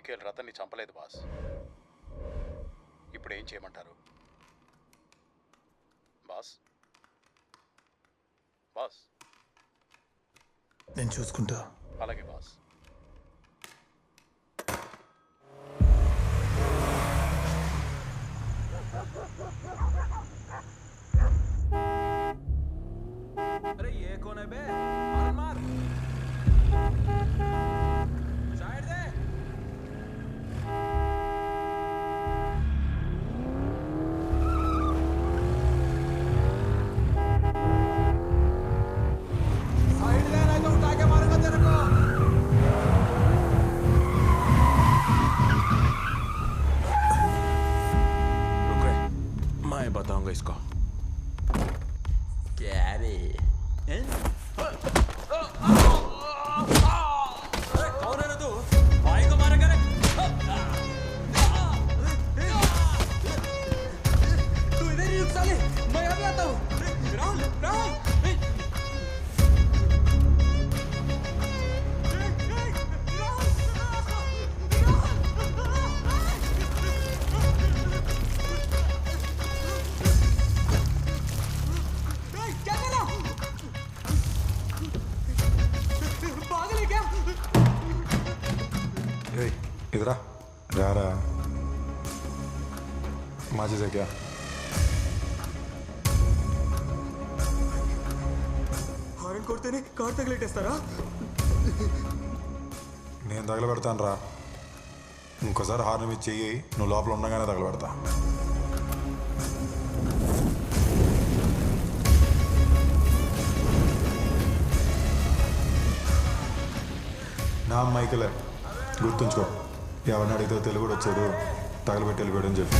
Michael రతన్ని చంపలేదు boss. ఇప్పుడు ఏం చేయమంటారు బాస్? బాస్ నేను చూసుకుంటా. అలాగే బాస్. अरे ये कौन है बे? मार मार साइड दे. साइड दे नहीं तो उठा के मारूंगा तेरे को. रुक रे, मैं बताऊंगा इसको. क्या रे? कौन है ना तू? भाई को मारेगा रे? तू इधर ही रुक साले, मैं अभी आता हूँ. राहुल, राहुल. इधर आ रहा माचिस है क्या? హారన్ కొడితేనే కార్ తగిలేటేస్తారా? నేను తగలబెడతాను రా. ఇంకోసారి హార్న్ మీద చెయ్యి, నువ్వు లోపల ఉండగానే తగలబెడతా. నా మైకిలే, గుర్తుంచుకో. ఎవరిని అడిగితే తెలుగు కూడా వచ్చాడు, తగలబెట్టి వెళ్ళిపోయాడు అని చెప్పి.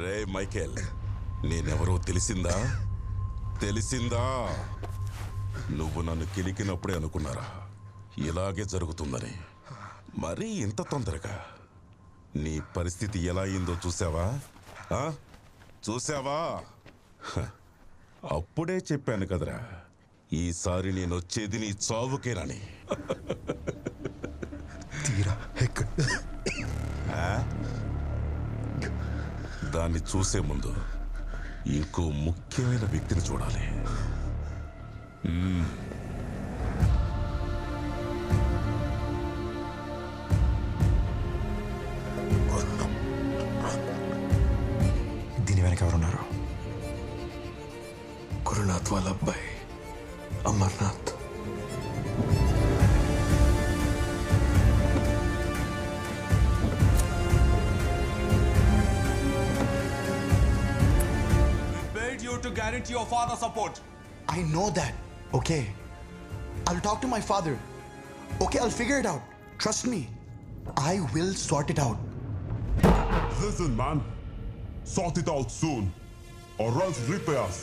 రే మైకేల్, నేనెవరో తెలిసిందా? నువ్వు నన్ను కిలికినప్పుడే అనుకున్నారా ఇలాగే జరుగుతుందని? మరీ ఇంత తొందరగా నీ పరిస్థితి ఎలా అయిందో చూసావా? చూసావా? అప్పుడే చెప్పాను కదరా, ఈసారి నేను వచ్చేది నీ చావుకేనని. దాన్ని చూసే ముందు ఇంకో ముఖ్యమైన వ్యక్తిని చూడాలి. దీని వెనక ఎవరున్నారు? గురునాథ్ వాళ్ళ అబ్బాయి Amarnath. To guarantee your father's support. I know that. Okay. I'll talk to my father. Okay, I'll figure it out. Trust me. I will sort it out. Listen, man. Sort it out soon, or else repay us.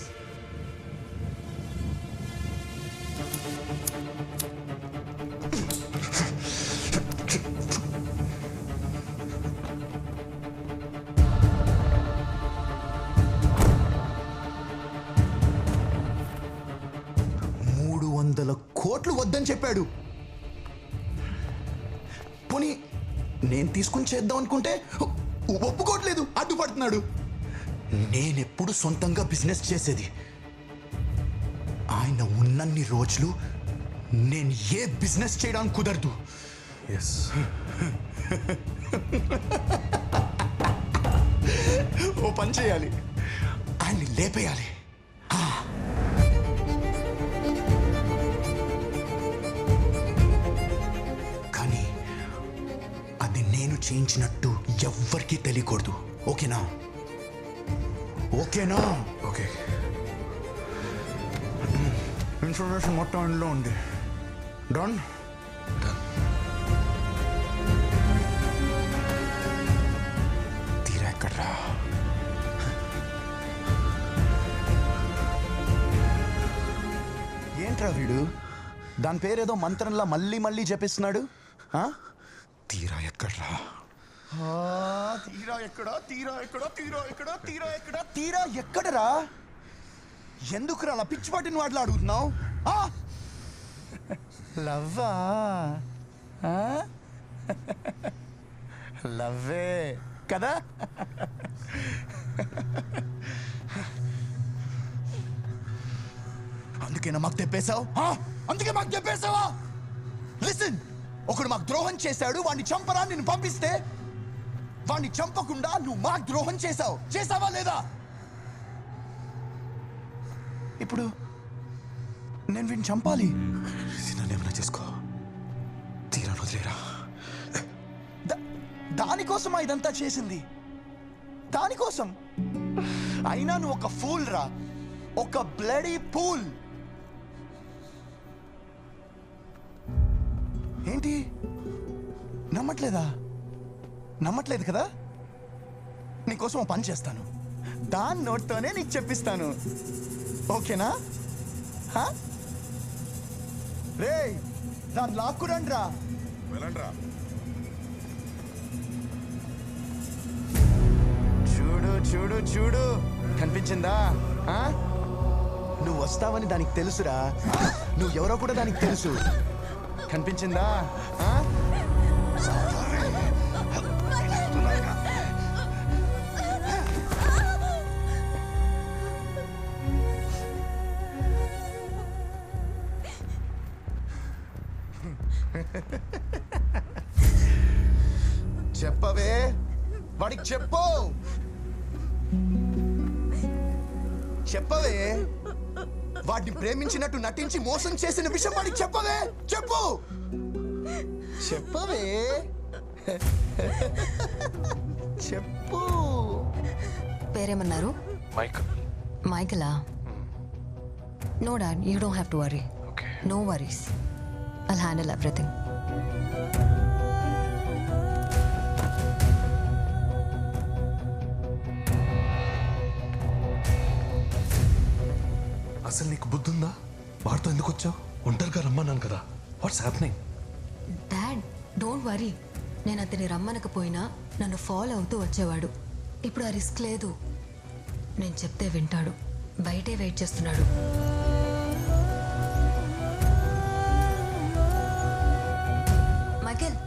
కోట్లు వద్దని చెప్పాడు. పోనీ నేను తీసుకుని చేద్దాం అనుకుంటే ఒప్పుకోవట్లేదు, అడ్డుపడుతున్నాడు. నేనెప్పుడు సొంతంగా బిజినెస్ చేసేది. ఆయన ఉన్నన్ని రోజులు నేను ఏ బిజినెస్ చేయడానికి కుదరదు. ఓ పని చేయాలి, ఆయన్ని లేపేయాలి. చేయించినట్టు ఎవ్వరికీ తెలియకూడదు. ఓకేనా? ఓకేనా? ఓకే. ఇన్ఫర్మేషన్ మొత్తం ఇందులో ఉంది. డన్. తీరా ఎక్కడ్రా? ఏంట్రా వీడు దాని పేరేదో మంత్రంలా మళ్ళీ మళ్ళీ జపిస్తున్నాడు. తీరా ఎక్కడ్రా? తీరా ఎక్కడా? తీరా ఎక్కడా? తీరా ఎక్కడా? తీరా ఎక్కడా? తీరా ఎక్కడరా? ఎందుకురా అలా పిచ్చి పట్టిన వాటిలో అడుగుతున్నావు? లవ్వా? లవ్వే కదా? అందుకేనా మాకు తెప్పేశావు? అందుకే మాకు తెప్పేశావా? లిసన్, ఒకడు మాకు ద్రోహం చేశాడు, వాడిని చంపరా నిన్ను పంపిస్తే వాడిని చంపకుండా నువ్వు మాకు ద్రోహం చేసావా లేదా? ఇప్పుడు నేను వీడిని చంపాలి. నన్నేమన్నా చేసుకో, తీరా వదిలేరా. దానికోసమా ఇదంతా చేసింది? దానికోసం? అయినా నువ్వు ఒక ఫూల్ రా, ఒక బ్లడీ ఫూల్. ఏంటి నమ్మట్లేదు కదా? నీకోసం ఒక పని చేస్తాను, దాని నోట్తోనే నీకు చెప్పిస్తాను. ఓకేనా? రే దాన్ని లాక్కురండి రా. వెళ్ళండ్రా. చూడు చూడు చూడు, కనిపించిందా? నువ్వు వస్తావని దానికి తెలుసురా. నువ్వు ఎవరో కూడా దానికి తెలుసు. కనిపించిందా? చెప్పవే, వాడికి చెప్పవే. వాడిని ప్రేమించినట్టు నటించి మోసం చేసిన విషయం వాడికి చెప్పవే. చెప్పవే. చెప్పు. పేరేమన్నారు? మైకల్. మైకలా? No dad, you don't have to worry. No worries, I'll handle everything. బుద్ధుందా? వాడితో ఎందుకు వచ్చావు? ఒంటరిగా రమ్మన్నాను కదా. What's happening? Dad don't worry, నేను అతని రమ్మనకపోయినా నన్ను ఫాలో అవుతూ వచ్చేవాడు. ఇప్పుడు ఆ రిస్క్ లేదు. నేను చెప్తే వింటాడు. బయటే వెయిట్ చేస్తున్నాడు. మైకేల్,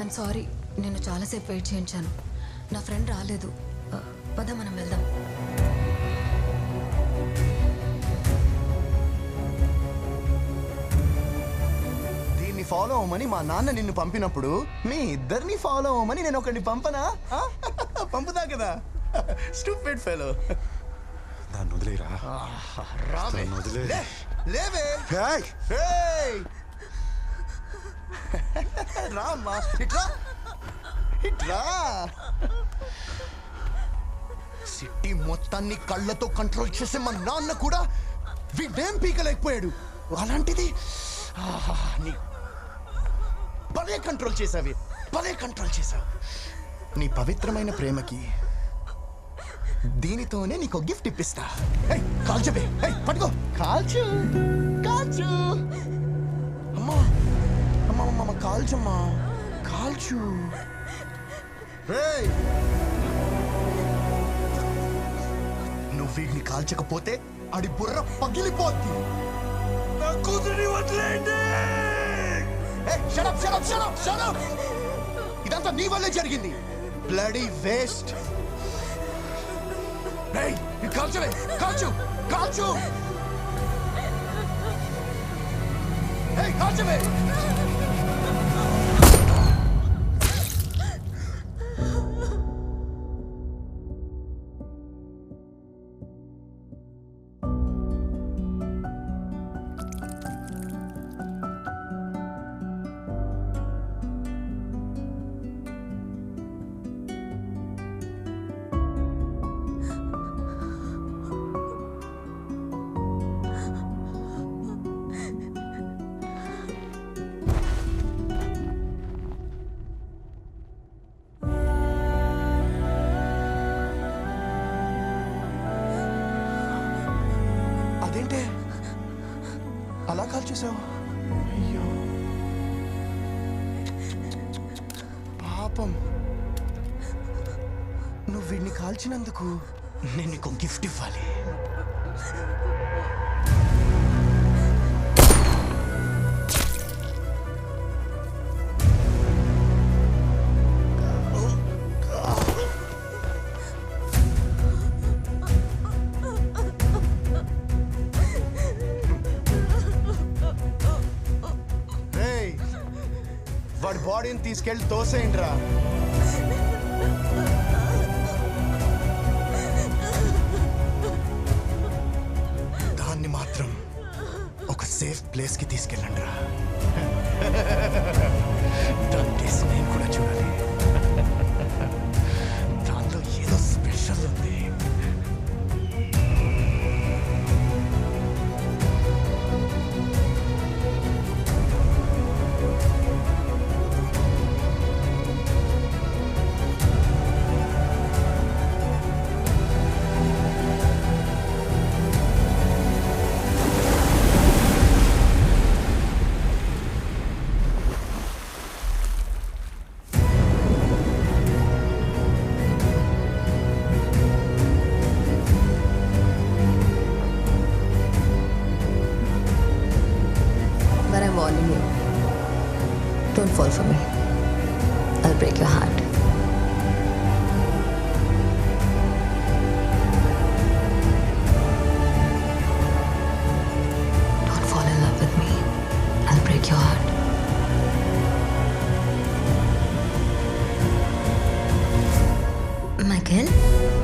ఐమ్ సారీ, నేను చాలాసేపు వెయిట్ చేయించాను. నా ఫ్రెండ్ రాలేదు. పద మనం వెళ్దాం. దీన్ని ఫాలో అవ్వమని మా నాన్న నిన్ను పంపినప్పుడు మీ ఇద్దరిని ఫాలో అవ్వమని నేను ఒకరిని పంపనా? ఆ? పంపుతా కదా. Stupid fellow. దాన్ని వదిలేరా. రావే. దాన్ని వదిలే. లేవే. ఏయ్! ఏయ్! రామ్మా, ఇట్రా ఇట్రా. సిటీ మొత్తాన్ని కళ్ళతో కంట్రోల్ చేసే మా నాన్న కూడా వీడేం పీకలేకపోయాడు. అలాంటిది నీ భలే కంట్రోల్ చేసావి, భలే కంట్రోల్ చేసావు. నీ పవిత్రమైన ప్రేమకి దీనితోనే నీకు గిఫ్ట్ ఇప్పిస్తా. కాల్చవే, పట్టుకో. కాల్చు కాల్చు. అమ్మా అమ్మా అమ్మ, కాల్చమ్మా, కాల్చు. నువ్వు వీడిని కాల్చకపోతే అడి బుర్ర పగిలిపోద్ది. నా కూతురిని వదిలేయండి. Shut up. ఇదంతా నీ వల్లే జరిగింది. Bloody waste. కాల్చవే, కాల్చు కాల్చు. కాల్చవే. అదేంటే అలా కాల్ చేసావు? అయ్యో పాపం. నువ్వు వీడిని కాల్చినందుకు నేను నీకు గిఫ్ట్ ఇవ్వాలి. వాడి బాడీని తీసుకెళ్ళి తోసేయండి రా. దాన్ని మాత్రం ఒక సేఫ్ ప్లేస్ కి తీసుకెళ్ళండి రా. దాని కేసు నేను కూడా చూడాలి. దాంట్లో ఏదో స్పెషల్ ఉంది. But I'm warning you. Don't fall for me. I'll break your heart. Don't fall in love with me. I'll break your heart. Michael?